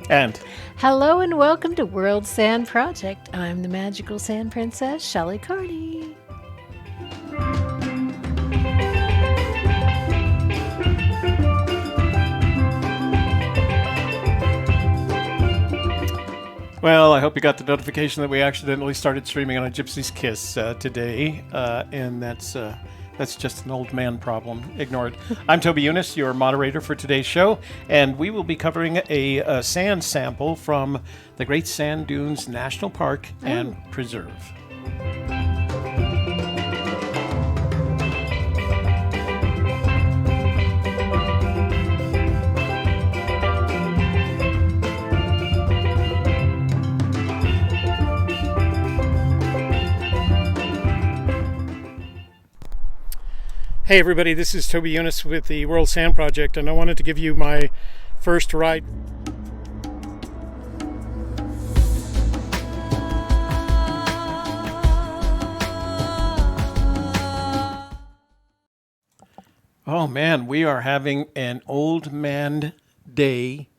And Hello and welcome to World Sand Project. I'm the magical sand princess, Shelley Carney. well, I hope you got the notification that we accidentally started streaming on a Gypsy's Kiss today, and that's just an old man problem. Ignore it. I'm Toby Younis, your moderator for today's show, and we will be covering a sand sample from the Great Sand Dunes National Park and Preserve. Hey everybody, this is Toby Younis with the World Sand Project, and I wanted to give you my first ride. Oh man, we are having an old man day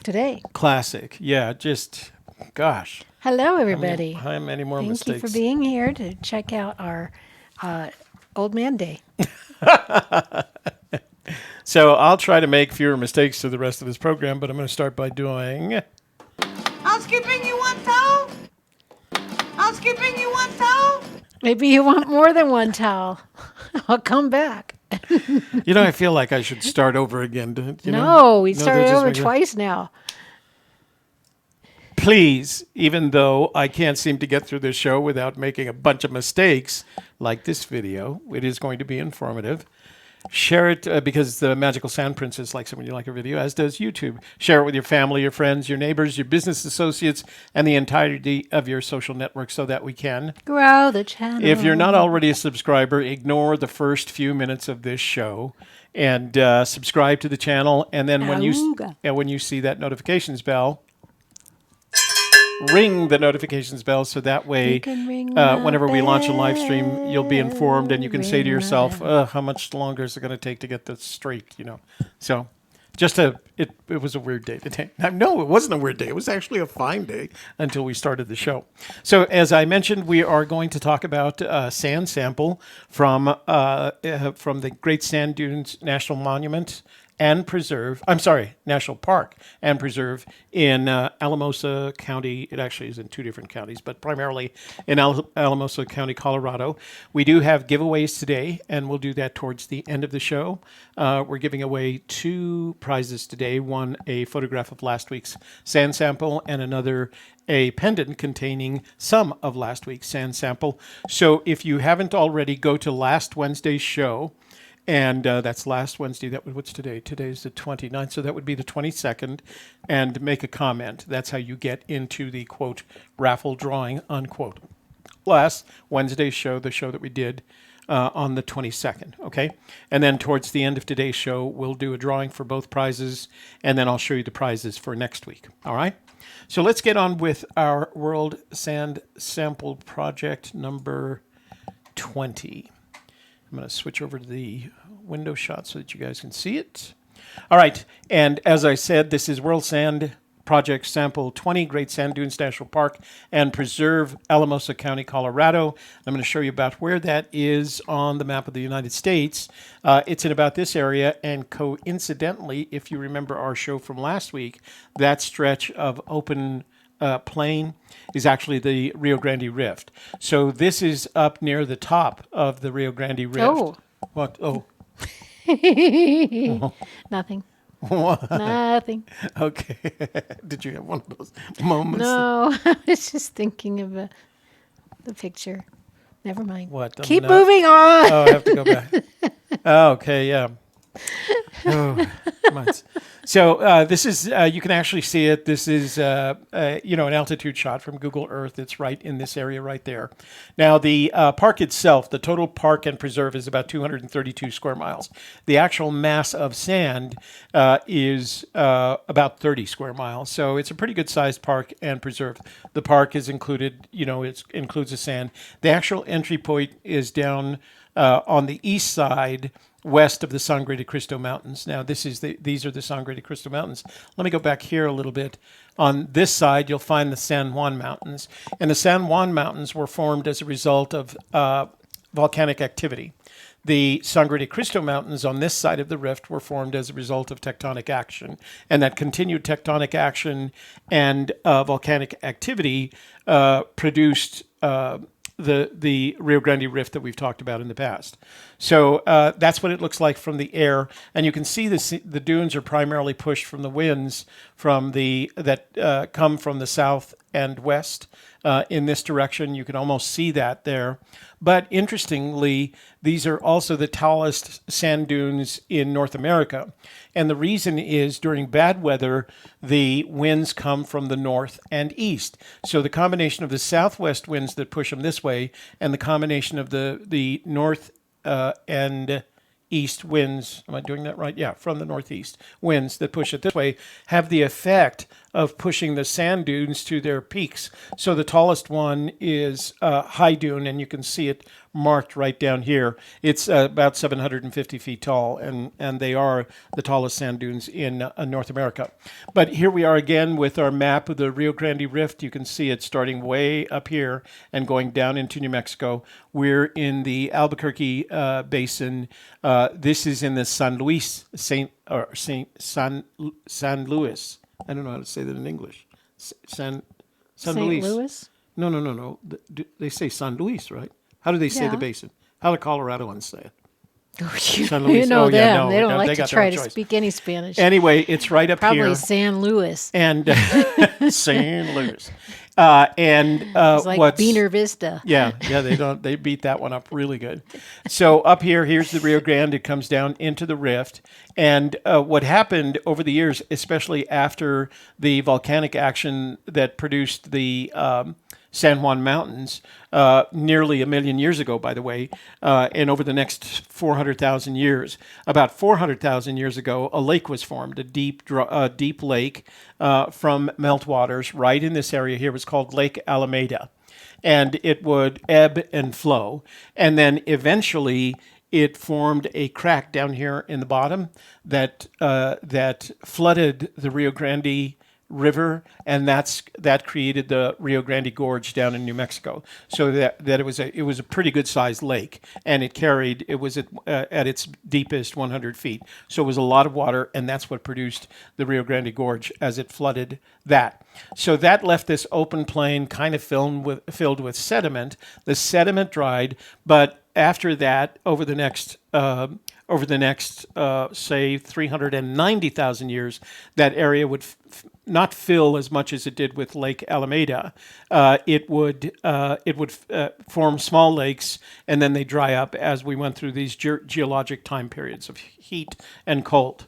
Today. classic. Yeah, just gosh. Hello, everybody. How many more Thank mistakes? you for being here to check out our Old Man Day. So I'll try to make fewer mistakes to the rest of this program, but I'm going to start by doing. Housekeeping, you want towel? Housekeeping, you want towel? Maybe you want more than one towel. I'll come back. You know, I feel like I should start over again. We that started just over makes- twice now. Please, even though I can't seem to get through this show without making a bunch of mistakes, like this video, it is going to be informative. Share it because the Magical Sand Princess likes it when you like a video, as does YouTube. Share it with your family, your friends, your neighbors, your business associates, and the entirety of your social network so that we can Grow the channel. If you're not already a subscriber, ignore the first few minutes of this show and subscribe to the channel. And then when you see that notifications bell, ring the notifications bell so that way You can ring my whenever we launch a live stream, bell, you'll be informed and you can say to ring my yourself, bell. how much longer is it going to take to get this straight, So it was a weird day today. No, it wasn't a weird day. It was actually a fine day until we started the show. So as I mentioned, we are going to talk about a sand sample from the Great Sand Dunes National Monument and Preserve. I'm sorry, National Park and Preserve in Alamosa County. It actually is in two different counties, but primarily in Alamosa County, Colorado. We do have giveaways today, and we'll do that towards the end of the show. We're giving away two prizes today. One, a photograph of last week's sand sample, and another, a pendant containing some of last week's sand sample. So if you haven't already, go to last Wednesday's show. And that's last Wednesday. What's today? Today's the 29th, so that would be the 22nd. And make a comment. That's how you get into the, quote, raffle drawing, unquote. Last Wednesday's show, the show that we did on the 22nd, okay? And then towards the end of today's show, we'll do a drawing for both prizes, and then I'll show you the prizes for next week, all right? So let's get on with our World Sand Sample Project number 20. I'm going to switch over to the window shot so that you guys can see it. All right, and as I said, this is World Sand Project Sample 20, Great Sand Dunes National Park and Preserve, Alamosa County, Colorado. I'm going to show you about where that is on the map of the United States. It's in about this area, and coincidentally, if you remember our show from last week, that stretch of open plain is actually the Rio Grande Rift. So this is up near the top of the Rio Grande Rift. Oh. What? Oh. Nothing. What? Nothing. Okay. Did you have one of those moments? No, I was just thinking of the picture. Never mind. What? Keep No. moving on. Oh, I have to go back. Oh, okay, yeah. Oh, months. So this is, you can actually see it. This is, an altitude shot from Google Earth. It's right in this area right there. Now, the park itself, the total park and preserve is about 232 square miles. The actual mass of sand is about 30 square miles. So it's a pretty good sized park and preserve. The park is included, it includes the sand. The actual entry point is down on the east side west of the Sangre de Cristo Mountains. Now, these are the Sangre de Cristo Mountains. Let me go back here a little bit. On this side, you'll find the San Juan Mountains. And the San Juan Mountains were formed as a result of volcanic activity. The Sangre de Cristo Mountains on this side of the rift were formed as a result of tectonic action. And that continued tectonic action and volcanic activity produced the Rio Grande Rift that we've talked about in the past. So that's what it looks like from the air, and you can see the dunes are primarily pushed from the winds that come from the south and west in this direction. You can almost see that there. But interestingly, these are also the tallest sand dunes in North America. And the reason is during bad weather, the winds come from the north and east. So the combination of the southwest winds that push them this way and the combination of the north and east winds, am I doing that right? Yeah, from the northeast winds that push it this way have the effect of pushing the sand dunes to their peaks. So the tallest one is High Dune, and you can see it marked right down here. It's about 750 feet tall, and they are the tallest sand dunes in North America. But here we are again with our map of the Rio Grande Rift. You can see it starting way up here and going down into New Mexico. We're in the Albuquerque Basin. This is in the San Luis. I don't know how to say that in English. San St. Luis. Louis? No. They say San Luis, right? How do they say Yeah. the basin? How do Coloradoans say it? Oh, San you Luis. know Oh, yeah, them. no, They don't they like got to their try own to choice. speak any Spanish. Anyway, it's right up Probably here. San Luis. And San Luis. It's like what's Beaner Vista. Yeah, they beat that one up really good. So up here's the Rio Grande. It comes down into the rift. And what happened over the years, especially after the volcanic action that produced the San Juan Mountains nearly 1 million years ago, by the way, and over the next 400,000 years. About 400,000 years ago, a lake was formed, a deep lake from meltwaters right in this area here. It was called Lake Alameda. And it would ebb and flow. And then eventually it formed a crack down here in the bottom that flooded the Rio Grande River, and that created the Rio Grande Gorge down in New Mexico. So that it was a pretty good sized lake, and it was at its deepest 100 feet. So it was a lot of water, and that's what produced the Rio Grande Gorge as it flooded that. So that left this open plain kind of filled with sediment. The sediment dried, but after that, over the next say 390,000 years, that area would not fill as much as it did with Lake Alameda. It would form small lakes, and then they dry up as we went through these geologic time periods of heat and cold.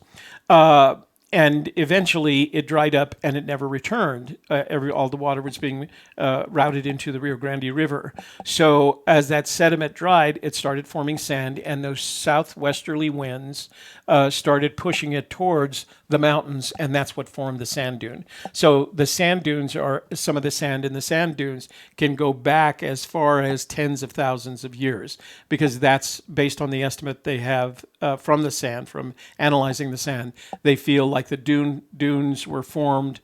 And eventually it dried up and it never returned. All the water was being routed into the Rio Grande River. So as that sediment dried, it started forming sand, and those southwesterly winds started pushing it towards the mountains, and that's what formed the sand dune. So the sand dunes are some of the sand in the sand dunes can go back as far as tens of thousands of years, because that's based on the estimate they have from the sand, from analyzing the sand. They feel like the dunes were formed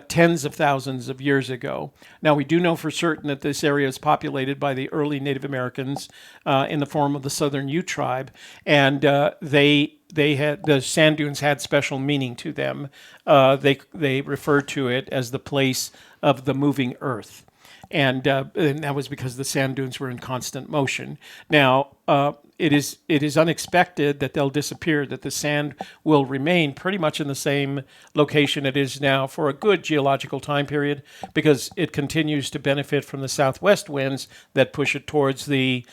tens of thousands of years ago. Now, we do know for certain that this area is populated by the early Native Americans in the form of the Southern Ute tribe, and the sand dunes had special meaning to them. They referred to it as the place of the moving earth. And that was because the sand dunes were in constant motion. Now, it is unexpected that they'll disappear, that the sand will remain pretty much in the same location it is now for a good geological time period, because it continues to benefit from the southwest winds that push it towards the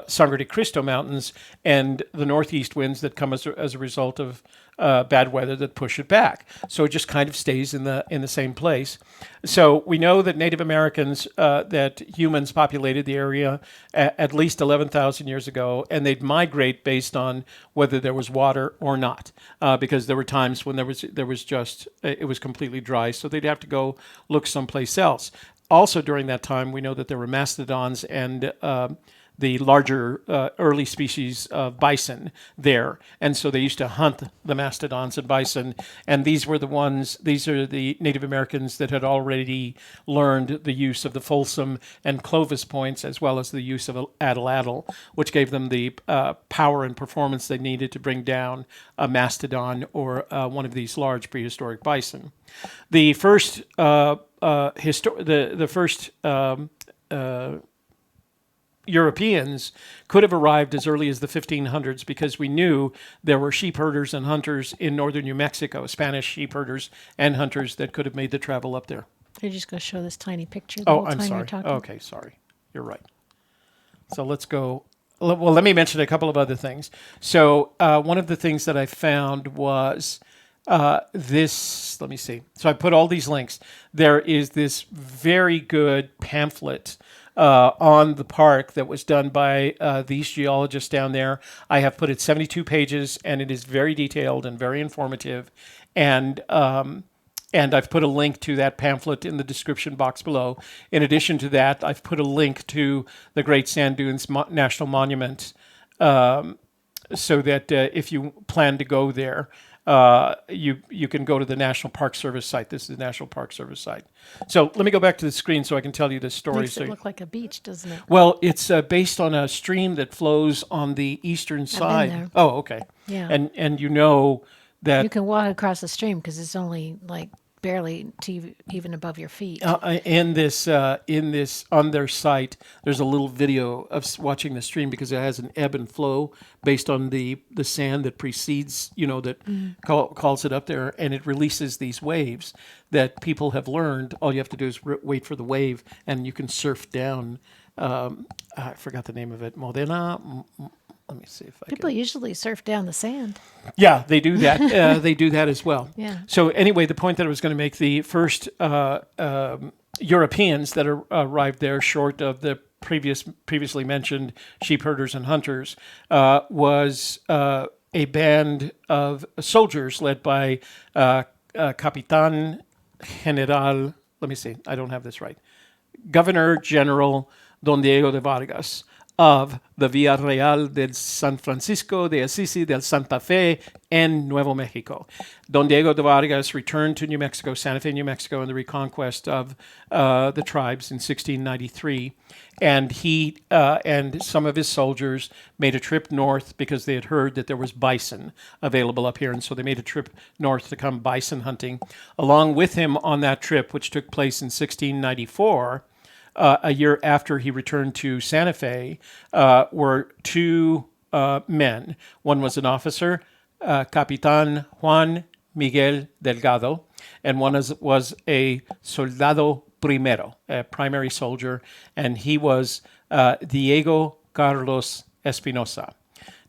Sangre de Cristo Mountains, and the northeast winds that come as a result of bad weather that push it back. So it just kind of stays in the same place. So we know that Native Americans, that humans populated the area at least 11,000 years ago, and they'd migrate based on whether there was water or not, because there were times when it was completely dry, so they'd have to go look someplace else. Also during that time, we know that there were mastodons and the larger early species of bison there. And so they used to hunt the mastodons and bison. And these are the Native Americans that had already learned the use of the Folsom and Clovis points, as well as the use of atlatl, which gave them the power and performance they needed to bring down a mastodon or one of these large prehistoric bison. The first Europeans could have arrived as early as the 1500s because we knew there were sheep herders and hunters in northern New Mexico, Spanish sheep herders and hunters that could have made the travel up there. You're just going to show this tiny picture. I'm sorry. Okay, sorry. You're right. So let's go. Well, let me mention a couple of other things. So one of the things that I found was this. Let me see. So I put all these links. There is this very good pamphlet on the park that was done by these geologists down there. I have put it 72 pages, and it is very detailed and very informative. And I've put a link to that pamphlet in the description box below. In addition to that, I've put a link to the Great Sand Dunes National Monument, so that if you plan to go there, you can go to the National Park Service site. This is the National Park Service site. So let me go back to the screen so I can tell you the story. Makes it look like a beach, doesn't it? Well, it's based on a stream that flows on the eastern side. there. Oh, okay. Yeah. And you know that You can walk across the stream because it's only like barely even above your feet. in this on their site, there's a little video of watching the stream because it has an ebb and flow based on the sand that precedes, that calls it up there, and it releases these waves that people have learned. All you have to do is wait for the wave, and you can surf down. I forgot the name of it. Modena. Let me see if I People can. usually surf down the sand. Yeah, they do that. They do that as well. Yeah. So anyway, the point that I was going to make, the first Europeans that arrived there, short of the previously mentioned sheep herders and hunters, was a band of soldiers led by Capitan General. Let me see. I don't have this right. Governor General Don Diego de Vargas of the Villa Real del San Francisco de Assisi del Santa Fe and Nuevo Mexico. Don Diego de Vargas returned to New Mexico, Santa Fe, New Mexico, in the reconquest of the tribes in 1693. And he and some of his soldiers made a trip north because they had heard that there was bison available up here. And so they made a trip north to come bison hunting. Along with him on that trip, which took place in 1694, a year after he returned to Santa Fe, were two men. One was an officer, Capitan Juan Miguel Delgado, and one was a soldado primero, a primary soldier, and he was Diego Carlos Espinosa.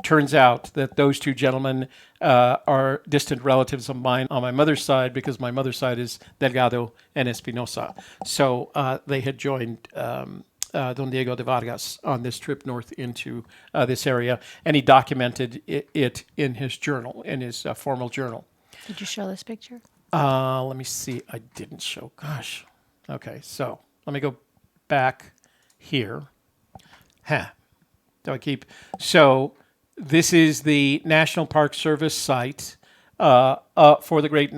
Turns out that those two gentlemen are distant relatives of mine on my mother's side because my mother's side is Delgado and Espinosa. So they had joined Don Diego de Vargas on this trip north into this area, and he documented it in his journal, in his formal journal. Did you show this picture? Let me see. I didn't show. Gosh. Okay, so let me go back here. So this is the National Park Service site for the Great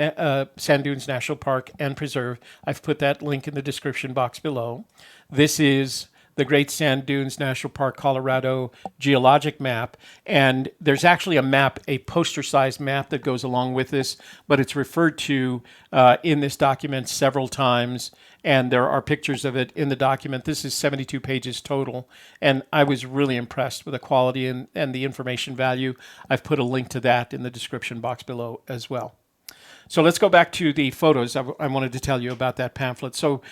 Sand Dunes National Park and Preserve. I've put that link in the description box below. This is the Great Sand Dunes National Park, Colorado geologic map. And there's actually a map, a poster-sized map that goes along with this, but it's referred to in this document several times. And there are pictures of it in the document. This is 72 pages total. And I was really impressed with the quality and the information value. I've put a link to that in the description box below as well. So let's go back to the photos. I wanted to tell you about that pamphlet. So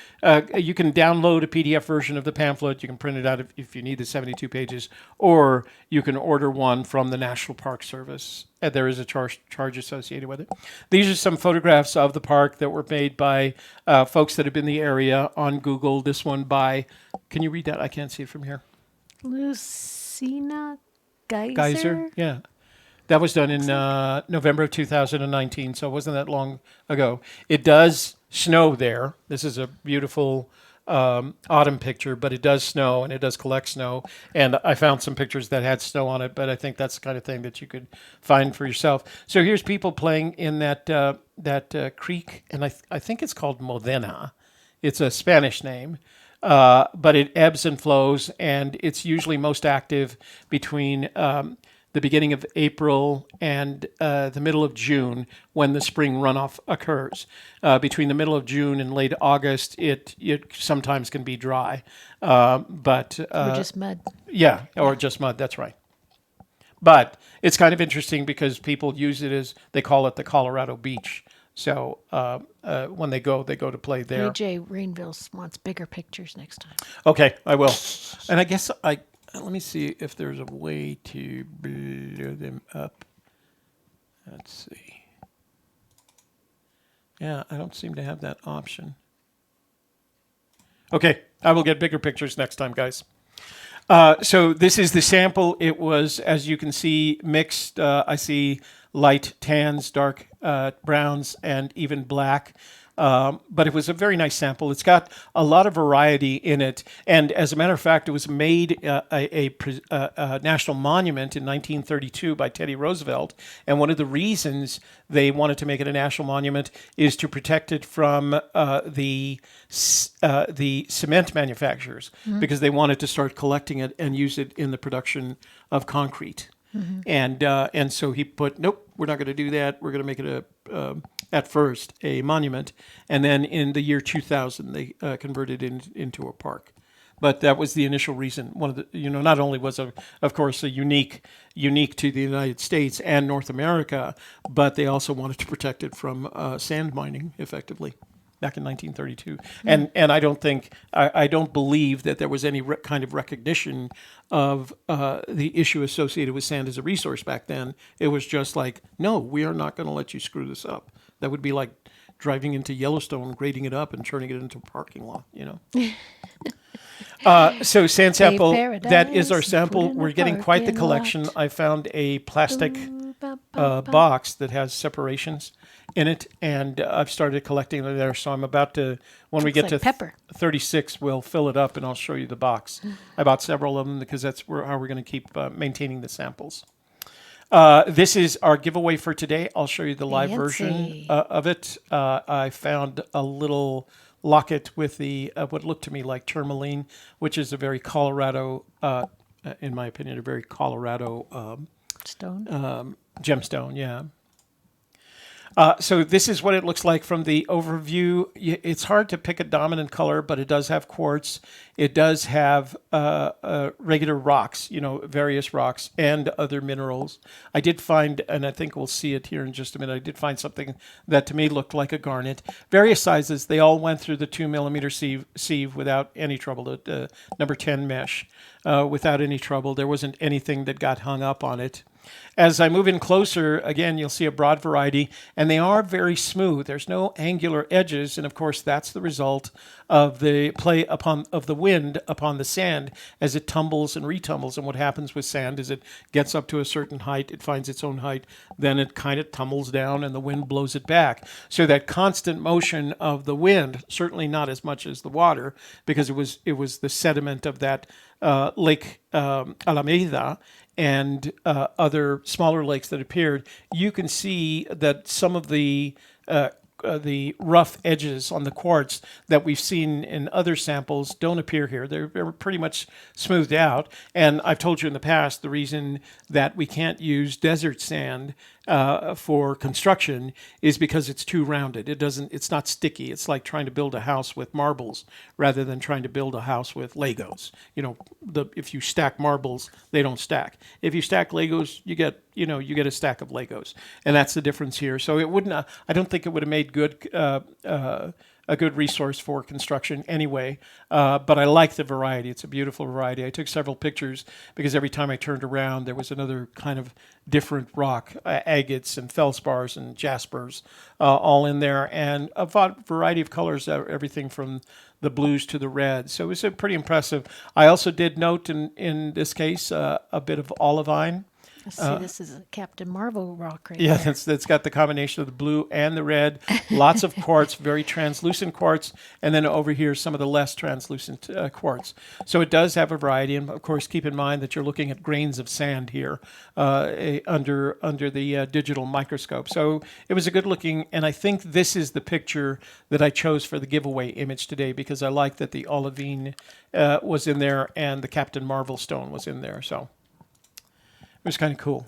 you can download a PDF version of the pamphlet. You can print it out if you need the 72 pages, or you can order one from the National Park Service. There is a charge associated with it. These are some photographs of the park that were made by folks that have been in the area on Google. This one by, can you read that? I can't see it from here. Lucina Geyser? Geyser, yeah. That was done in November of 2019, so it wasn't that long ago. It does snow there. This is a beautiful autumn picture, but it does snow and it does collect snow. And I found some pictures that had snow on it, but I think that's the kind of thing that you could find for yourself. So here's people playing in that creek, and I think it's called Modena. It's a Spanish name. But it ebbs and flows, and it's usually most active between the beginning of April and the middle of June when the spring runoff occurs. Between the middle of June and late August, it sometimes can be dry. But Or just mud. yeah, or just mud, that's right. But it's kind of interesting because people use it as, they call it the Colorado Beach. So when they go to play there. AJ Rainville wants bigger pictures next time. Okay, I will. And I guess let me see if there's a way to blow them up. Let's see. Yeah, I don't seem to have that option. Okay, I will get bigger pictures next time, guys. So this is the sample. It was, as you can see, mixed. I see light tans, dark browns, and even black. But it was a very nice sample. It's got a lot of variety in it. And as a matter of fact, it was made a national monument in 1932 by Teddy Roosevelt. And one of the reasons they wanted to make it a national monument is to protect it from the cement manufacturers, because they wanted to start collecting it and use it in the production of concrete. And so he put, nope, we're not going to do that. We're going to make it at first a monument, and then in the year 2000 they converted it into a park. But that was the initial reason. One of the, not only was of course a unique to the United States and North America, but they also wanted to protect it from sand mining effectively. Back in 1932, and I don't believe that there was any kind of recognition of the issue associated with sand as a resource back then. It was just like, no, we are not going to let you screw this up. That would be like driving into Yellowstone, grading it up, and turning it into a parking lot. So sand sample, that is our sample. We're getting quite the collection. I found a plastic box that has separations in it, and I've started collecting them there. So I'm about to, when we get to pepper. 36, we'll fill it up, and I'll show you the box. I bought several of them because that's how we're going to keep maintaining the samples. This is our giveaway for today. I'll show you the live version of it. I found a little locket with the what looked to me like tourmaline, which is a very Colorado, in my opinion, a very Colorado Stone? Gemstone, yeah. So this is what it looks like from the overview. It's hard to pick a dominant color, but it does have quartz. It does have regular rocks, various rocks and other minerals. I did find, and I think we'll see it here in just a minute, I did find something that to me looked like a garnet. Various sizes. They all went through the 2 millimeter sieve without any trouble, the number 10 mesh, without any trouble. There wasn't anything that got hung up on it. As I move in closer, again, you'll see a broad variety, and they are very smooth. There's no angular edges, and of course, that's the result of the play of the wind upon the sand as it tumbles and retumbles. And what happens with sand is it gets up to a certain height, it finds its own height, then it kind of tumbles down, and the wind blows it back. So that constant motion of the wind, certainly not as much as the water, because it was the sediment of that Lake Alameda and other smaller lakes that appeared. You can see that some of the rough edges on the quartz that we've seen in other samples don't appear here. They're pretty much smoothed out. And I've told you in the past, the reason that we can't use desert sand for construction is because it's too rounded. It's not sticky. It's like trying to build a house with marbles rather than trying to build a house with Legos. If you stack marbles, they don't stack. If you stack Legos, you get a stack of Legos, and that's the difference here. So it wouldn't. I don't think it would have made a good resource for construction anyway. But I like the variety. It's a beautiful variety. I took several pictures because every time I turned around, there was another kind of different rock, agates and feldspars and jaspers, all in there, and a variety of colors, everything from the blues to the reds. So it was pretty impressive. I also did note in this case a bit of olivine. Let's see, this is a Captain Marvel rock right Yeah, there. that's got the combination of the blue and the red. Lots of quartz, very translucent quartz, and then over here some of the less translucent quartz. So it does have a variety, and of course keep in mind that you're looking at grains of sand here under the digital microscope. So it was a good looking, and I think this is the picture that I chose for the giveaway image today because I like that the olivine was in there and the Captain Marvel stone was in there. So it was kind of cool.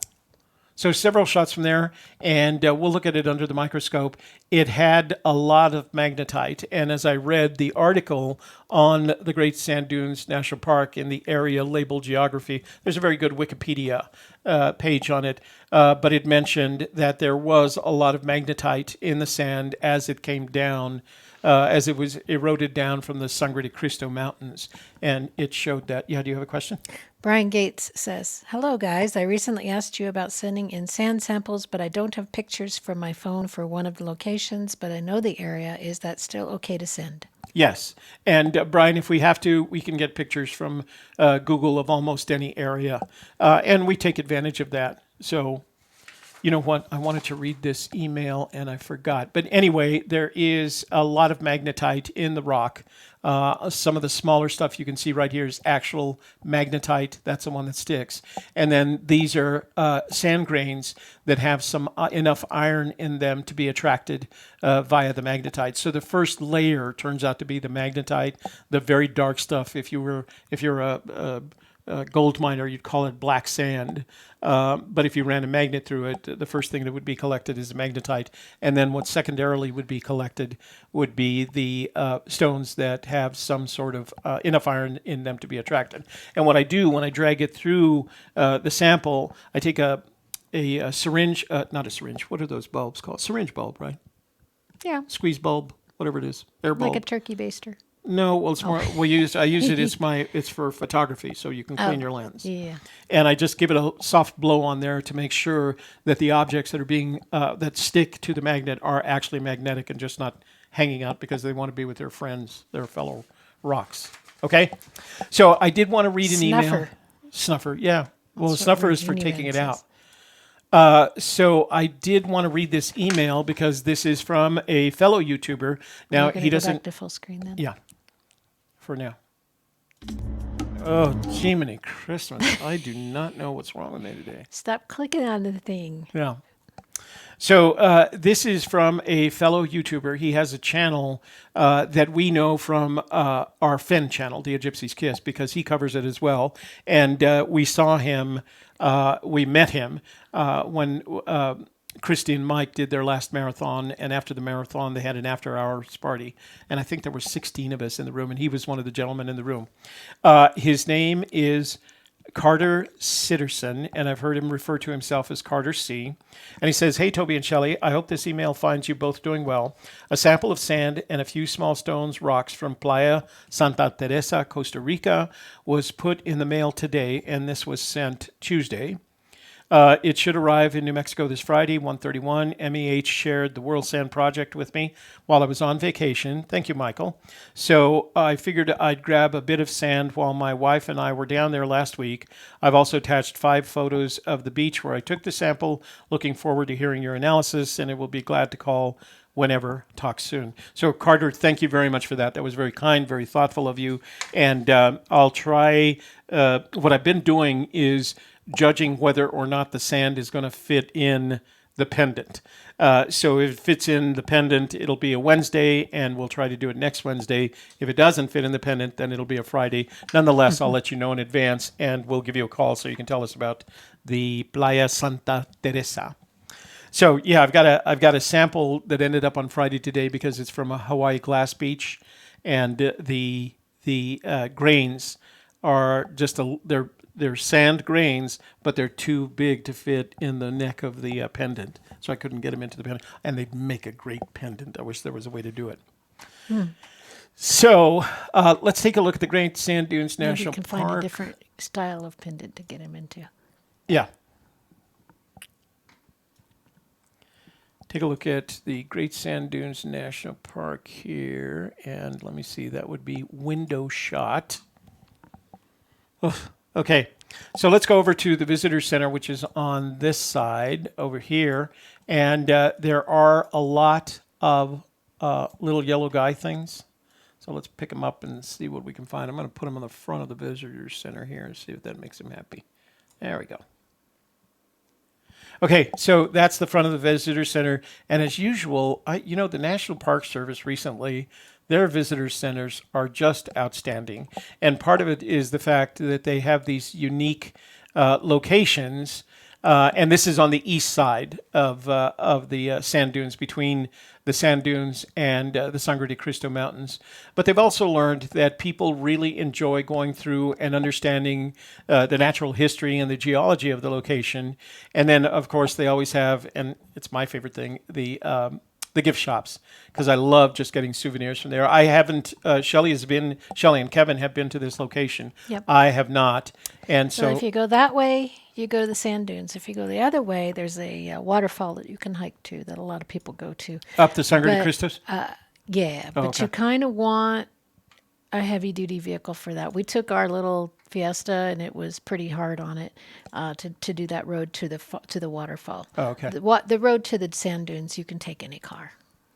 So several shots from there, and we'll look at it under the microscope. It had a lot of magnetite, and as I read the article on the Great Sand Dunes National Park in the area labeled geography, there's a very good Wikipedia page on it, but it mentioned that there was a lot of magnetite in the sand as it came down, as it was eroded down from the Sangre de Cristo Mountains, and it showed that. Yeah, do you have a question? Brian Gates says, "Hello guys, I recently asked you about sending in sand samples, but I don't have pictures from my phone for one of the locations, but I know the area. Is that still okay to send?" Yes. And Brian, if we have to, we can get pictures from Google of almost any area. And we take advantage of that. So, you know what? I wanted to read this email and I forgot. But anyway, there is a lot of magnetite in the rock. Some of the smaller stuff you can see right here is actual magnetite. That's the one that sticks. And then these are sand grains that have some enough iron in them to be attracted via the magnetite. So the first layer turns out to be the magnetite, the very dark stuff. If you're a gold miner, you'd call it black sand. But if you ran a magnet through it, the first thing that would be collected is magnetite. And then what secondarily would be collected would be the stones that have some sort of enough iron in them to be attracted. And what I do when I drag it through the sample, I take a syringe, not a syringe, what are those bulbs called? Syringe bulb, right? Yeah, Squeeze bulb, whatever it is. Air bulb. like a turkey baster. No, well, it's more. I use it. It's for photography, so you can clean your lens. Yeah. And I just give it a soft blow on there to make sure that the objects that are being that stick to the magnet are actually magnetic and just not hanging out because they want to be with their friends, their fellow rocks. Okay. So I did want to read an email. Snuffer. Yeah. Well, That's what snuffer is for Virginia taking it says. out. So I did want to read this email because this is from a fellow YouTuber. Now You're gonna he go doesn't. back to full screen then. Yeah. For now. Oh, Jiminy Christmas. I do not know what's wrong with me today. Stop clicking on the thing. Yeah. So this is from a fellow YouTuber. He has a channel that we know from our Fen channel, The Gypsy's Kiss, because he covers it as well. And we saw him, we met him when Christy and Mike did their last marathon, and after the marathon, they had an after-hours party. And I think there were 16 of us in the room, and he was one of the gentlemen in the room. His name is Carter Sitterson, and I've heard him refer to himself as Carter C. And he says, "Hey, Toby and Shelley, I hope this email finds you both doing well. A sample of sand and a few small stones, rocks from Playa Santa Teresa, Costa Rica, was put in the mail today, and this was sent Tuesday. It should arrive in New Mexico this Friday, 1:31. MEH shared the World Sand Project with me while I was on vacation. Thank you, Michael. So I figured I'd grab a bit of sand while my wife and I were down there last week. I've also attached 5 photos of the beach where I took the sample. Looking forward to hearing your analysis, and it will be glad to call whenever. Talk soon." So Carter, thank you very much for that. That was very kind, very thoughtful of you. And I'll try, what I've been doing is judging whether or not the sand is going to fit in the pendant. So if it fits in the pendant, it'll be a Wednesday, and we'll try to do it next Wednesday. If it doesn't fit in the pendant, then it'll be a Friday. Nonetheless, I'll let you know in advance, and we'll give you a call so you can tell us about the Playa Santa Teresa. So yeah, I've got a sample that ended up on Friday today because it's from a Hawaii glass beach, and the grains are just they're sand grains, but they're too big to fit in the neck of the pendant, so I couldn't get them into the pendant. And they'd make a great pendant. I wish there was a way to do it. So let's take a look at the Great Sand Dunes Maybe you National can Park. find a different style of pendant to get him into. Yeah. Take a look at the Great Sand Dunes National Park here, and let me see, that would be window shot. Okay, So let's go over to the visitor center, which is on this side over here. And there are a lot of little yellow guy things. So let's pick them up and see what we can find. I'm going to put them on the front of the visitor center here and see if that makes them happy. There we go. Okay, so that's the front of the visitor center. And as usual, the National Park Service recently, their visitor centers are just outstanding. And part of it is the fact that they have these unique locations. And this is on the east side of the sand dunes, between the sand dunes and the Sangre de Cristo Mountains. But they've also learned that people really enjoy going through and understanding the natural history and the geology of the location. And then, of course, they always have, and it's my favorite thing, the gift shops, because I love just getting souvenirs from there. I haven't. Shelley and Kevin have been to this location. Yep. I have not, and So if you go that way, you go to the sand dunes. If you go the other way, there's a waterfall that you can hike to that a lot of people go to. up the Sangre de But, Cristos. Yeah, but okay. you kind of want a heavy duty vehicle for that. We took our little Fiesta, and it was pretty hard on it to do that road to the waterfall. Oh, okay. The road to the sand dunes, you can take any car,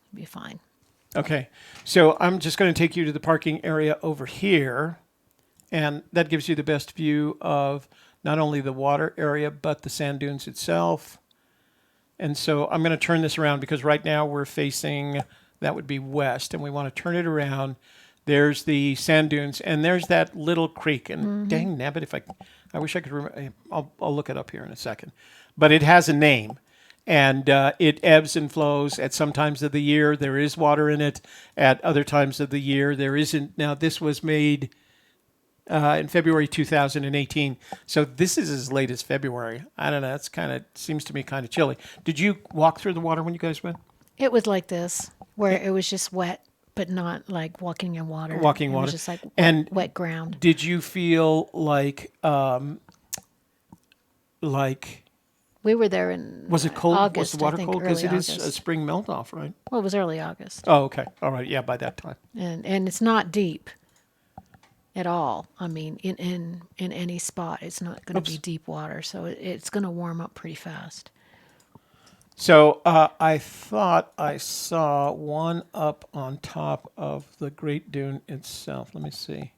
it'll be fine. Okay, so I'm just going to take you to the parking area over here, and that gives you the best view of not only the water area, but the sand dunes itself. And so I'm going to turn this around because right now we're facing, that would be west, and we want to turn it around. There's the sand dunes, and there's that little creek. And dang nabbit, I wish I could remember. I'll look it up here in a second. But it has a name, and it ebbs and flows. At some times of the year, there is water in it. At other times of the year, there isn't. Now, this was made in February 2018. So this is as late as February. I don't know. It's seems to me kind of chilly. Did you walk through the water when you guys went? It was like this, where it was just wet, but not like walking in water. It was just like wet ground. Did you feel like We were there in was it cold? August, Was the water I think, cold? Because it early is a August. spring melt off, right? Well, it was early August, Oh, okay. All right. Yeah, by that time. and it's not deep at all. I mean, in any spot, it's not going to be deep water, so it's going to warm up pretty fast. So I thought I saw one up on top of the Great Dune itself. Let me see.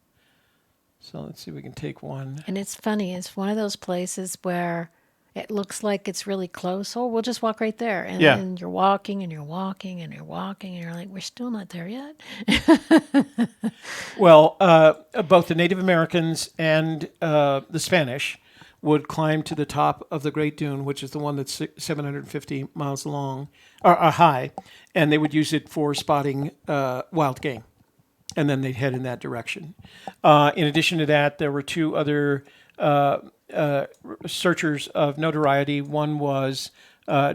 So let's see if we can take one. And it's funny. It's one of those places where it looks like it's really close. Oh, we'll just walk right there. And Yeah. then you're walking and you're walking and you're walking and you're like, we're still not there yet. Well, both the Native Americans and the Spanish would climb to the top of the Great Dune, which is the one that's 750 miles long or high, and they would use it for spotting wild game, and then they'd head in that direction. In addition to that, there were two other searchers of notoriety. One was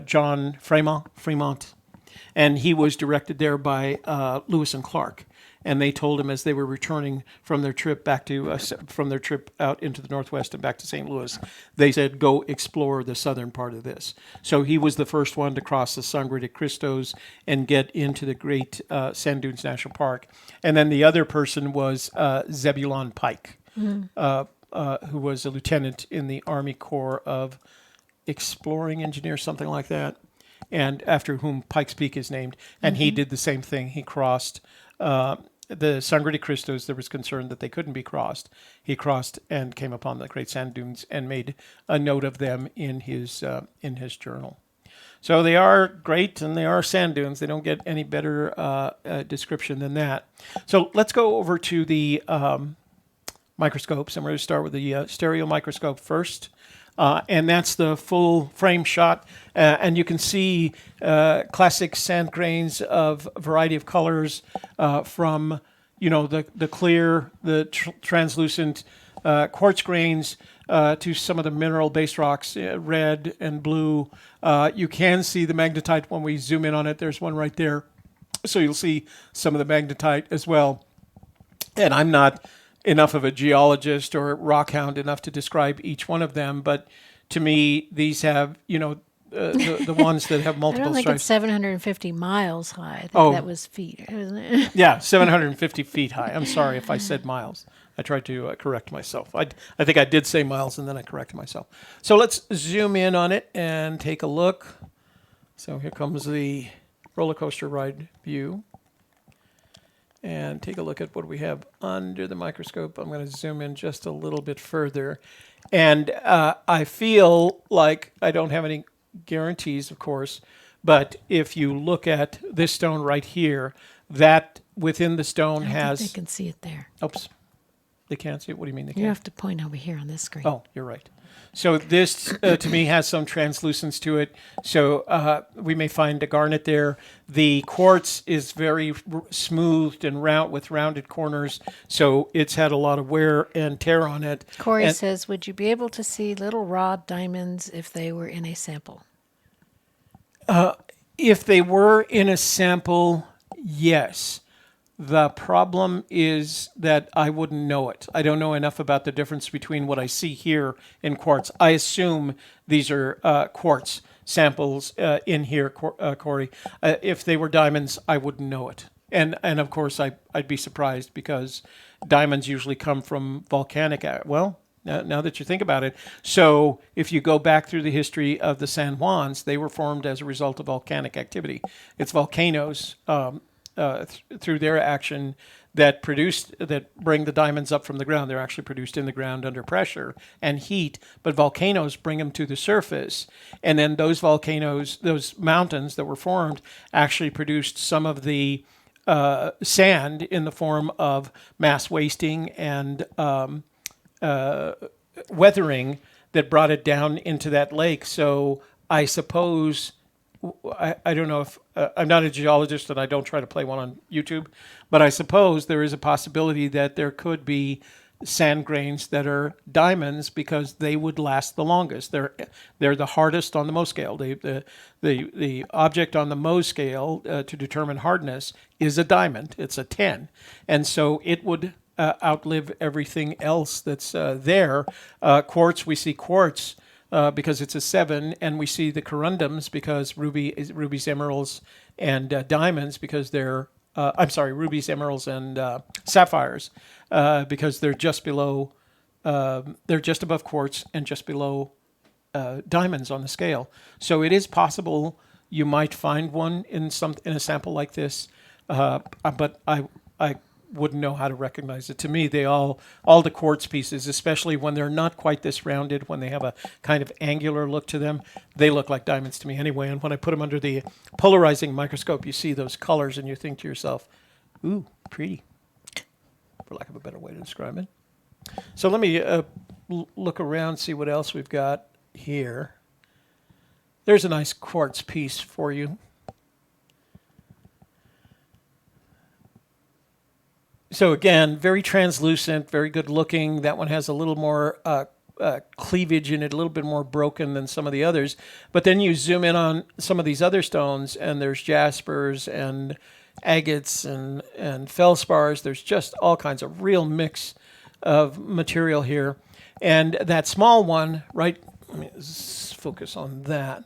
John Fremont, and he was directed there by Lewis and Clark. And they told him as they were returning from their trip back to from their trip out into the Northwest and back to St. Louis, they said, go explore the southern part of this. So he was the first one to cross the Sangre de Cristos and get into the great Sand Dunes National Park. And then the other person was Zebulon Pike, who was a lieutenant in the Army Corps of Exploring Engineers, something like that, and after whom Pikes Peak is named. And he did the same thing. He crossed the Sangre de Cristos. There was concern that they couldn't be crossed. He crossed and came upon the Great Sand Dunes and made a note of them in his journal. So they are great, and they are sand dunes. They don't get any better description than that. So let's go over to the microscopes, and we're going to start with the stereo microscope first. And that's the full frame shot. And you can see classic sand grains of a variety of colors from, the clear, the translucent quartz grains to some of the mineral base rocks, red and blue. You can see the magnetite when we zoom in on it. There's one right there. So you'll see some of the magnetite as well. And I'm not enough of a geologist or rock hound enough to describe each one of them, but to me, these have, the ones that have I multiple don't think stripes. it's 750 miles high. I think Oh. that was feet, wasn't it? Yeah, 750 feet high. I'm sorry if I said miles. I tried to correct myself. I think I did say miles, and then I corrected myself. So let's zoom in on it and take a look. So here comes the roller coaster ride view. And take a look at what we have under the microscope. I'm going to zoom in just a little bit further. And I feel like I don't have any guarantees, of course, but if you look at this stone right here, that within the stone I don't has... think they can see it there. Oops. They can't see it? What do you mean they You can't? have to point over here on this screen. Oh, you're right. So this, to me, has some translucence to it. So we may find a garnet there. The quartz is very smoothed and round with rounded corners. So it's had a lot of wear and tear on it. Corey And- says, would you be able to see little raw diamonds if they were in a sample? If they were in a sample, yes. The problem is that I wouldn't know it. I don't know enough about the difference between what I see here in quartz. I assume these are quartz samples in here, Corey. If they were diamonds, I wouldn't know it. And of course, I'd be surprised because diamonds usually come from volcanic. Well, now that you think about it. So if you go back through the history of the San Juans, they were formed as a result of volcanic activity. It's volcanoes through their action that bring the diamonds up from the ground. They're actually produced in the ground under pressure and heat, but volcanoes bring them to the surface. And then those volcanoes, those mountains that were formed, actually produced some of the sand in the form of mass wasting and weathering that brought it down into that lake. So I suppose, I don't know if, I'm not a geologist and I don't try to play one on YouTube, but I suppose there is a possibility that there could be sand grains that are diamonds because they would last the longest. They're the hardest on the Mohs scale. The object on the Mohs scale to determine hardness is a diamond. It's a 10. And so it would outlive everything else that's there. Quartz, we see quartz because it's a 7, and we see the corundums because rubies, emeralds, and diamonds because they're rubies, emeralds, and sapphires because they're just below, they're just above quartz and just below diamonds on the scale. So it is possible you might find one in a sample like this, but I wouldn't know how to recognize it. To me, all the quartz pieces, especially when they're not quite this rounded, when they have a kind of angular look to them, they look like diamonds to me anyway. And when I put them under the polarizing microscope, you see those colors and you think to yourself, ooh, pretty, for lack of a better way to describe it. So let me look around, see what else we've got here. There's a nice quartz piece for you. So again, very translucent, very good looking. That one has a little more cleavage in it, a little bit more broken than some of the others. But then you zoom in on some of these other stones, and there's jaspers and agates and feldspars. There's just all kinds of real mix of material here. And that small one, right, let me focus on that.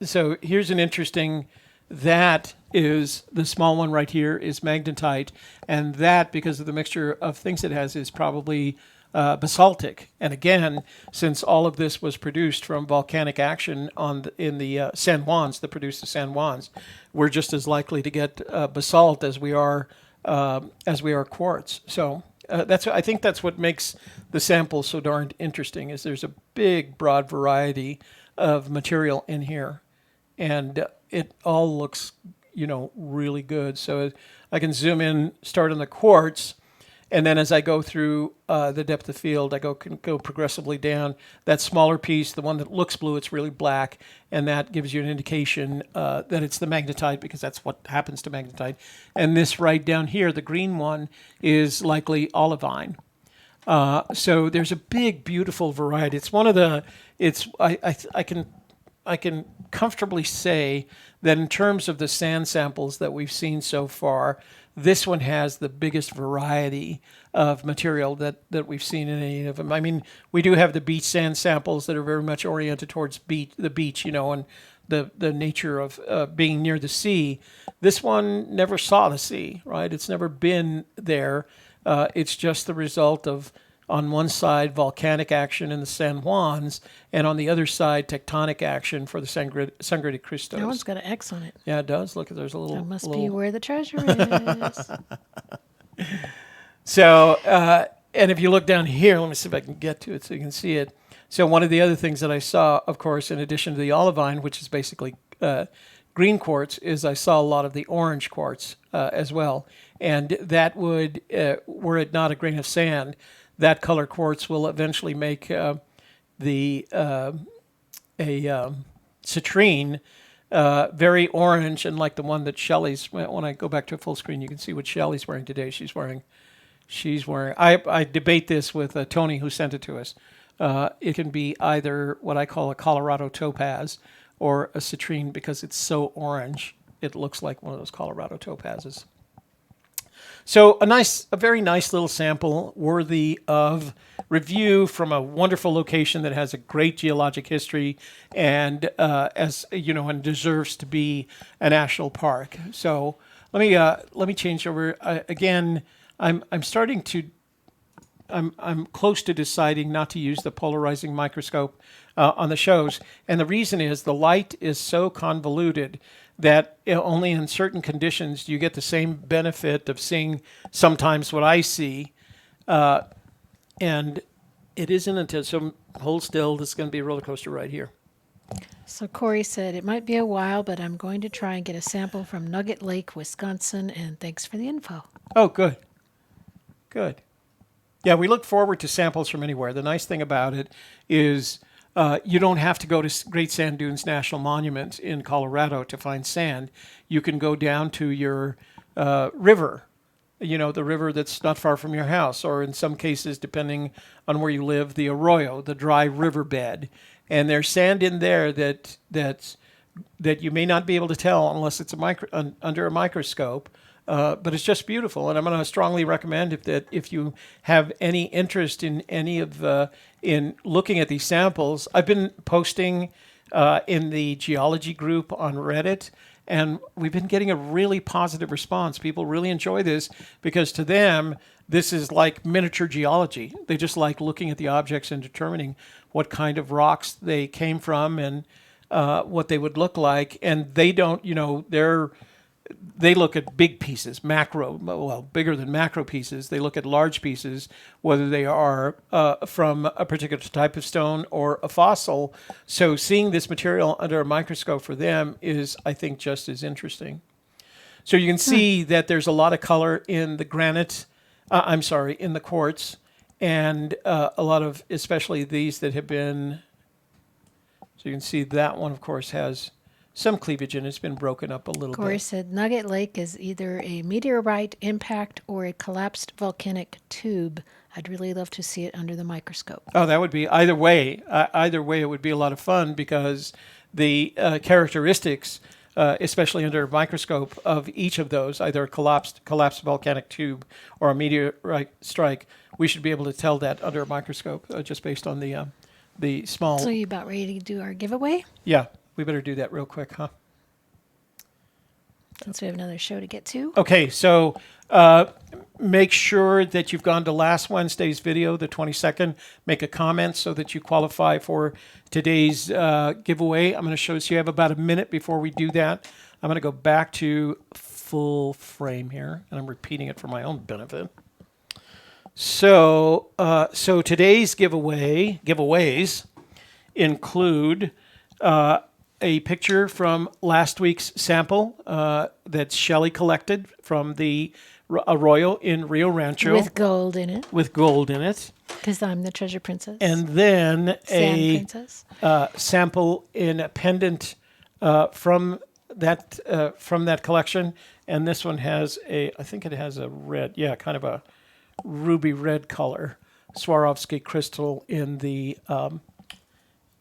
So here's an interesting... That is, the small one right here is magnetite, and that, because of the mixture of things it has, is probably basaltic. And again, since all of this was produced from volcanic action in the San Juans, that produced the San Juans, we're just as likely to get basalt as we are quartz. So I think that's what makes the sample so darned interesting. Is there's a big, broad variety of material in here, and it all looks, really good. So I can zoom in, start on the quartz, and then as I go through the depth of field, I can go progressively down. That smaller piece, the one that looks blue, it's really black, and that gives you an indication that it's the magnetite because that's what happens to magnetite. And this right down here, the green one, is likely olivine. So there's a big, beautiful variety. It's one of the, I can can comfortably say that in terms of the sand samples that we've seen so far, this one has the biggest variety of material that we've seen in any of them. I mean, we do have the beach sand samples that are very much oriented towards the beach, and the nature of being near the sea. This one never saw the sea, right? It's never been there. It's just the result of, on one side, volcanic action in the San Juans, and on the other side, tectonic action for the Sangre de Cristos. That one's got an X on it. Yeah, it does. Look, there's a little... That must little... be where the treasure is. So, and if you look down here, let me see if I can get to it so you can see it. So one of the other things that I saw, of course, in addition to the olivine, which is basically green quartz, is I saw a lot of the orange quartz as well. And that would, were it not a grain of sand, that color quartz will eventually make a citrine very orange, and like the one that Shelley's, when I go back to full screen, you can see what Shelley's wearing today. She's wearing, I debate this with Tony, who sent it to us. It can be either what I call a Colorado topaz or a citrine, because it's so orange, it looks like one of those Colorado topazes. So a very nice little sample, worthy of review from a wonderful location that has a great geologic history, and and deserves to be a national park. So let me change over again. I'm close to deciding not to use the polarizing microscope on the shows, and the reason is the light is so convoluted that only in certain conditions do you get the same benefit of seeing sometimes what I see, and it isn't until, so hold still, this is going to be a roller coaster right here. So Corey said, it might be a while, but I'm going to try and get a sample from Nugget Lake, Wisconsin, and thanks for the info. Oh, good. Good. Yeah, we look forward to samples from anywhere. The nice thing about it is you don't have to go to Great Sand Dunes National Monument in Colorado to find sand. You can go down to your river, the river that's not far from your house, or in some cases, depending on where you live, the arroyo, the dry riverbed. And there's sand in there that you may not be able to tell unless it's under a microscope. But it's just beautiful, and I'm going to strongly recommend if you have any interest in any of in looking at these samples. I've been posting in the geology group on Reddit, and we've been getting a really positive response. People really enjoy this because to them, this is like miniature geology. They just like looking at the objects and determining what kind of rocks they came from and what they would look like. And they don't, they look at big pieces, bigger than macro pieces. They look at large pieces, whether they are from a particular type of stone or a fossil. So seeing this material under a microscope for them is, I think, just as interesting. So you can see that there's a lot of color in the granite, in the quartz, and a lot of, especially these that have been, so you can see that one, of course, has some cleavage and it's been broken up a little Corey bit. said Nugget Lake is either a meteorite impact or a collapsed volcanic tube. I'd really love to see it under the microscope. Oh, that would be either way. Either way, it would be a lot of fun because the characteristics, especially under a microscope, of each of those, either a collapsed volcanic tube or a meteorite strike, we should be able to tell that under a microscope just based on the small. So you about ready to do our giveaway? Yeah. We better do that real quick, huh? Since we have another show to get to. Okay, so make sure that you've gone to last Wednesday's video, the 22nd. Make a comment so that you qualify for today's giveaway. I'm going to show, so you have about a minute before we do that. I'm going to go back to full frame here, and I'm repeating it for my own benefit. So today's giveaways include a picture from last week's sample that Shelley collected from the arroyo in Rio Rancho. With gold in it. With gold in it. Because I'm the treasure princess. And then Sand princess. Sample in a pendant from that collection. And this one has I think it has a red, kind of a ruby red color. Swarovski crystal in the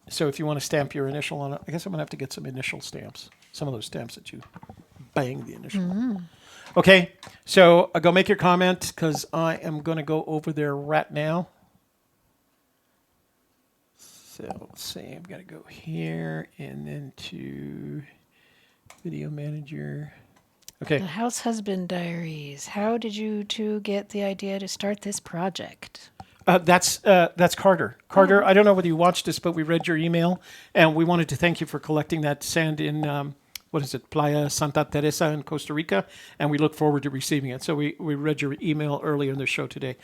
So if you want to stamp your initial on it, I guess I'm going to have to get some initial stamps. Some of those stamps that you bang the initial on. Okay, so go make your comment because I am going to go over there right now. So let's see, I've got to go here and then to Video Manager. Okay. The House Husband Diaries. How did you two get the idea to start this project? That's Carter. Carter, I don't know whether you watched this, but we read your email, and we wanted to thank you for collecting that sand in, Playa Santa Teresa in Costa Rica, and we look forward to receiving it. So we read your email earlier in the show today.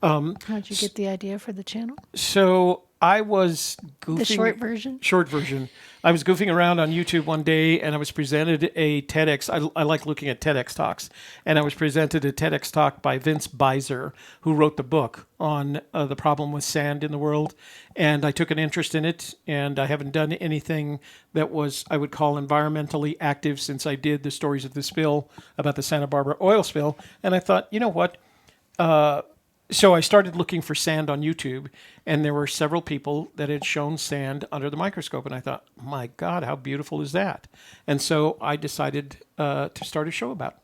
How'd you get the idea for the channel? So I was goofing. The short version? Short version. I was goofing around on YouTube one day, and I was presented a TEDx. I like looking at TEDx talks, and I was presented a TEDx talk by Vince Beiser, who wrote the book on the problem with sand in the world. And I took an interest in it, and I haven't done anything that was, I would call, environmentally active since I did the stories of the spill about the Santa Barbara oil spill. And I thought, you know what? So I started looking for sand on YouTube, and there were several people that had shown sand under the microscope, and I thought, my God, how beautiful is that? And so I decided to start a show about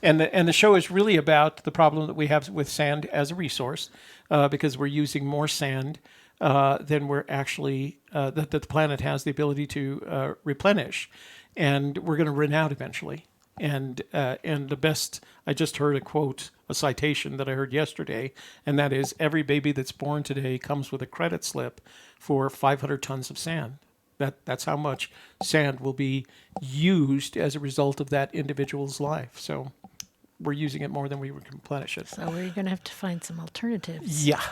it. And the show is really about the problem that we have with sand as a resource, because we're using more sand than we're actually, that the planet has the ability to replenish, and we're going to run out eventually. And the best, I just heard a citation that I heard yesterday, and that is every baby that's born today comes with a credit slip for 500 tons of sand. That's how much sand will be used as a result of that individual's life. So we're using it more than we would replenish it. So we're going to have to find some alternatives. Yeah.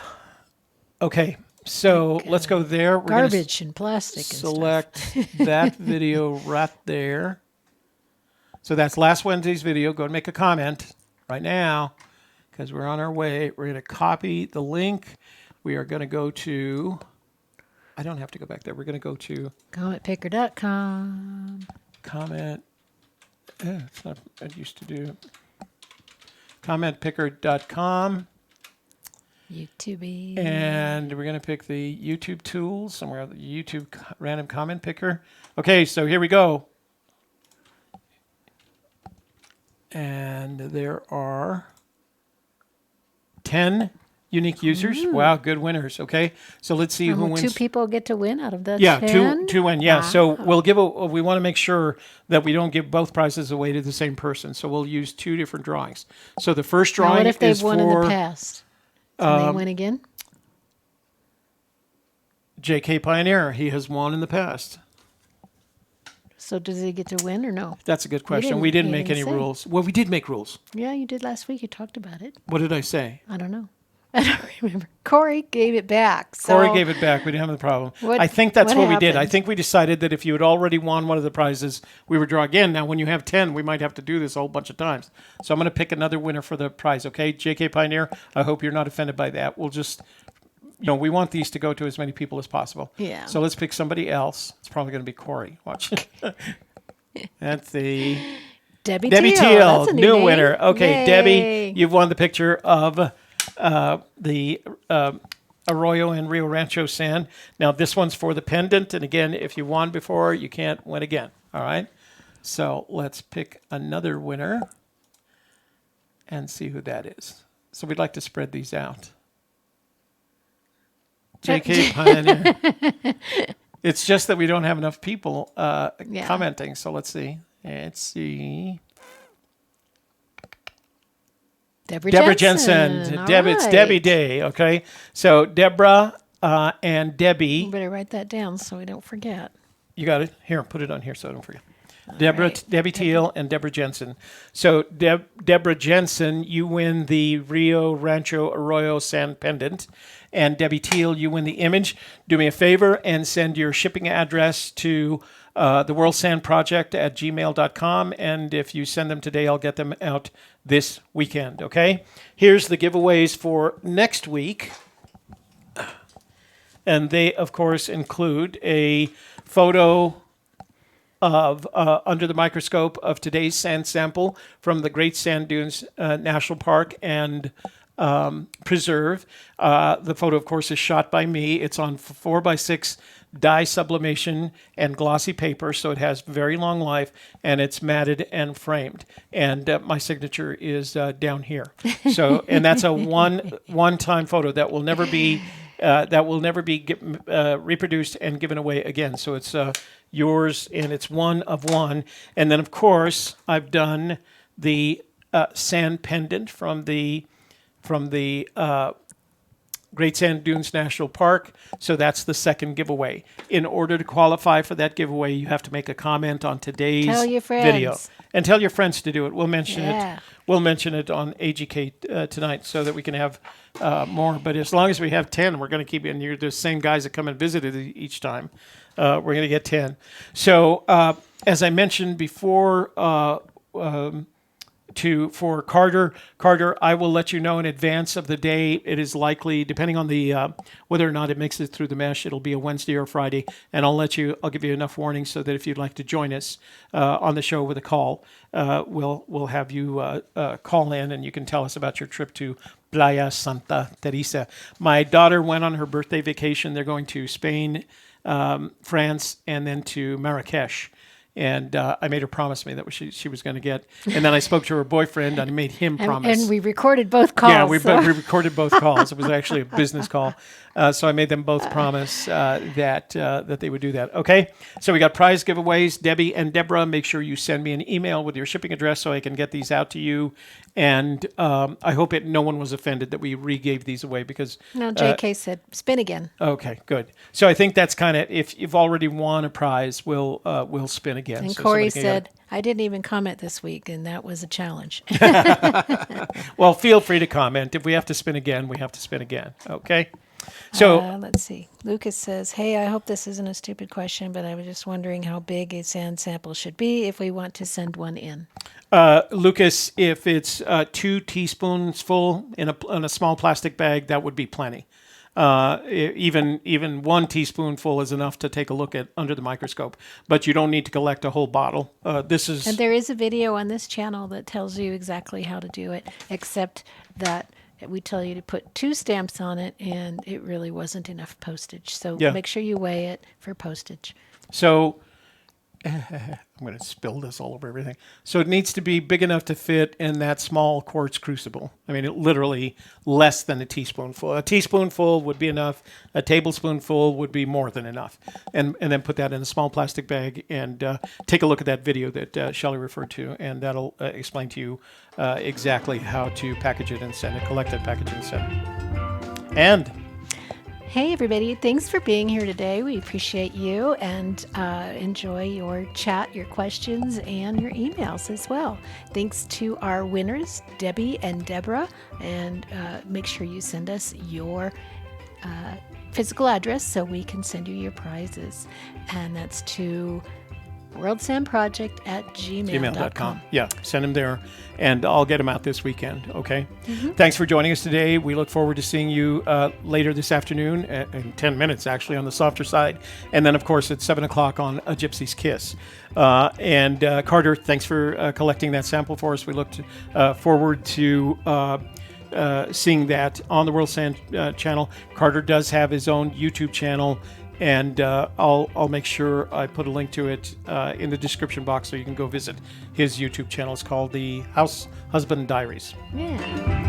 Okay. So let's go there. We're garbage and plastic and select that video right there. So that's last Wednesday's video. Go and make a comment right now because we're on our way. We're going to copy the link. We are going to go to, I don't have to go back there. We're going to go to commentpicker.com. Comment. It's not, I used to do commentpicker.com. YouTube. And we're going to pick the YouTube tools somewhere, the YouTube random comment picker. Okay, so here we go. And there are 10 unique users. Wow, good winners. Okay, so let's see who wins. 2 people get to win out of the 10? Yeah, two win. Yeah, so we'll we want to make sure that we don't give both prizes away to the same person. So we'll use 2 different drawings. So the first drawing now what if they've is won for, in the past? Can they win again? JK Pioneer. He has won in the past. So does he get to win or no? That's a good question. We didn't make any rules. Well, we did make rules. Yeah, you did last week. You talked about it. What did I say? I don't know. I don't remember. Corey gave it back. So Corey gave it back. We didn't have the problem. I think that's what we did. I think we decided that if you had already won one of the prizes, we would draw again. Now, when you have 10, we might have to do this a whole bunch of times. So I'm going to pick another winner for the prize, okay? JK Pioneer, I hope you're not offended by that. We'll just, we want these to go to as many people as possible. Yeah. So let's pick somebody else. It's probably going to be Corey. Watch. That's the Debbie Teal. That's a new name. winner. Okay, Yay. Debbie, you've won the picture of the Arroyo and Rio Rancho sand. Now, this one's for the pendant. And again, if you won before, you can't win again. All right? So let's pick another winner and see who that is. So we'd like to spread these out. JK Pioneer. It's just that we don't have enough people commenting. So let's see. Let's see. Deborah Jensen. It's Debbie Day. Okay. So Deborah and Debbie. You better write that down so we don't forget. You got it? Here, put it on here so I don't forget. Debbie Teal and Deborah Jensen. So Deborah Jensen, you win the Rio Rancho Arroyo Sand Pendant. And Debbie Teal, you win the image. Do me a favor and send your shipping address to the worldsandproject at gmail.com. And if you send them today, I'll get them out this weekend, okay? Here's the giveaways for next week. And they, of course, include a photo of under the microscope of today's sand sample from the Great Sand Dunes National Park and Preserve. The photo, of course, is shot by me. It's on 4x6 dye sublimation and glossy paper, so it has very long life, and it's matted and framed. And my signature is down here. So, and that's a one-time photo that will never be reproduced and given away again. So it's yours, and it's one of one. And then, of course, I've done the sand pendant from the Great Sand Dunes National Park. So that's the second giveaway. In order to qualify for that giveaway, you have to make a comment on today's Tell your friends. video. And tell your friends to do it. We'll mention Yeah. it. We'll mention it on AGK tonight so that we can have more. But as long as we have 10, we're going to keep it. And you're the same guys that come and visit it each time. We're going to get 10. So as I mentioned before, for Carter, I will let you know in advance of the day. It is likely, depending on the whether or not it makes it through the mesh, it'll be a Wednesday or Friday, and I'll give you enough warning so that if you'd like to join us on the show with a call, we'll have you call in and you can tell us about your trip to Playa Santa Teresa. My daughter went on her birthday vacation. They're going to Spain, France, and then to Marrakesh. And I made her promise me that she was going to get. And then I spoke to her boyfriend and I made him promise. And we recorded both calls. Yeah, we recorded both calls. It was actually a business call. So I made them both promise that they would do that. Okay? So we got prize giveaways. Debbie and Deborah, make sure you send me an email with your shipping address so I can get these out to you. And I hope no one was offended that we re-gave these away because... No, JK said, spin again. Okay, good. So I think that's kind of, if you've already won a prize, we'll spin again. And so Corey somebody can said, I didn't even comment this week, and that was a challenge. Well, feel free to comment. If we have to spin again, we have to spin again. Okay? So let's see. Lucas says, hey, I hope this isn't a stupid question, but I was just wondering how big a sand sample should be if we want to send one in. Lucas, if it's 2 teaspoons full in a small plastic bag, that would be plenty. Even 1 teaspoonful is enough to take a look at under the microscope, but you don't need to collect a whole bottle. And there is a video on this channel that tells you exactly how to do it, except that we tell you to put 2 stamps on it, and it really wasn't enough postage. So make sure you weigh it for postage. So I'm going to spill this all over everything. So it needs to be big enough to fit in that small quartz crucible. I mean, it literally less than a teaspoonful. A teaspoonful would be enough. A tablespoonful would be more than enough. And then put that in a small plastic bag and take a look at that video that Shelley referred to, and that'll explain to you exactly how to package it and send it, collect it, package it, and send it. And... Hey, everybody. Thanks for being here today. We appreciate you and enjoy your chat, your questions, and your emails as well. Thanks to our winners, Debbie and Deborah. And make sure you send us your physical address so we can send you your prizes. And that's to worldsandproject@gmail.com. Yeah, send them there, and I'll get them out this weekend, okay? Mm-hmm. Thanks for joining us today. We look forward to seeing you later this afternoon, in 10 minutes, actually, on the softer side. And then, of course, at 7 o'clock on A Gypsy's Kiss. And Carter, thanks for collecting that sample for us. We look forward to... seeing that on the World Sand channel. Carter does have his own YouTube channel, and I'll make sure I put a link to it in the description box so you can go visit his YouTube channel. It's called the House Husband Diaries. Yeah.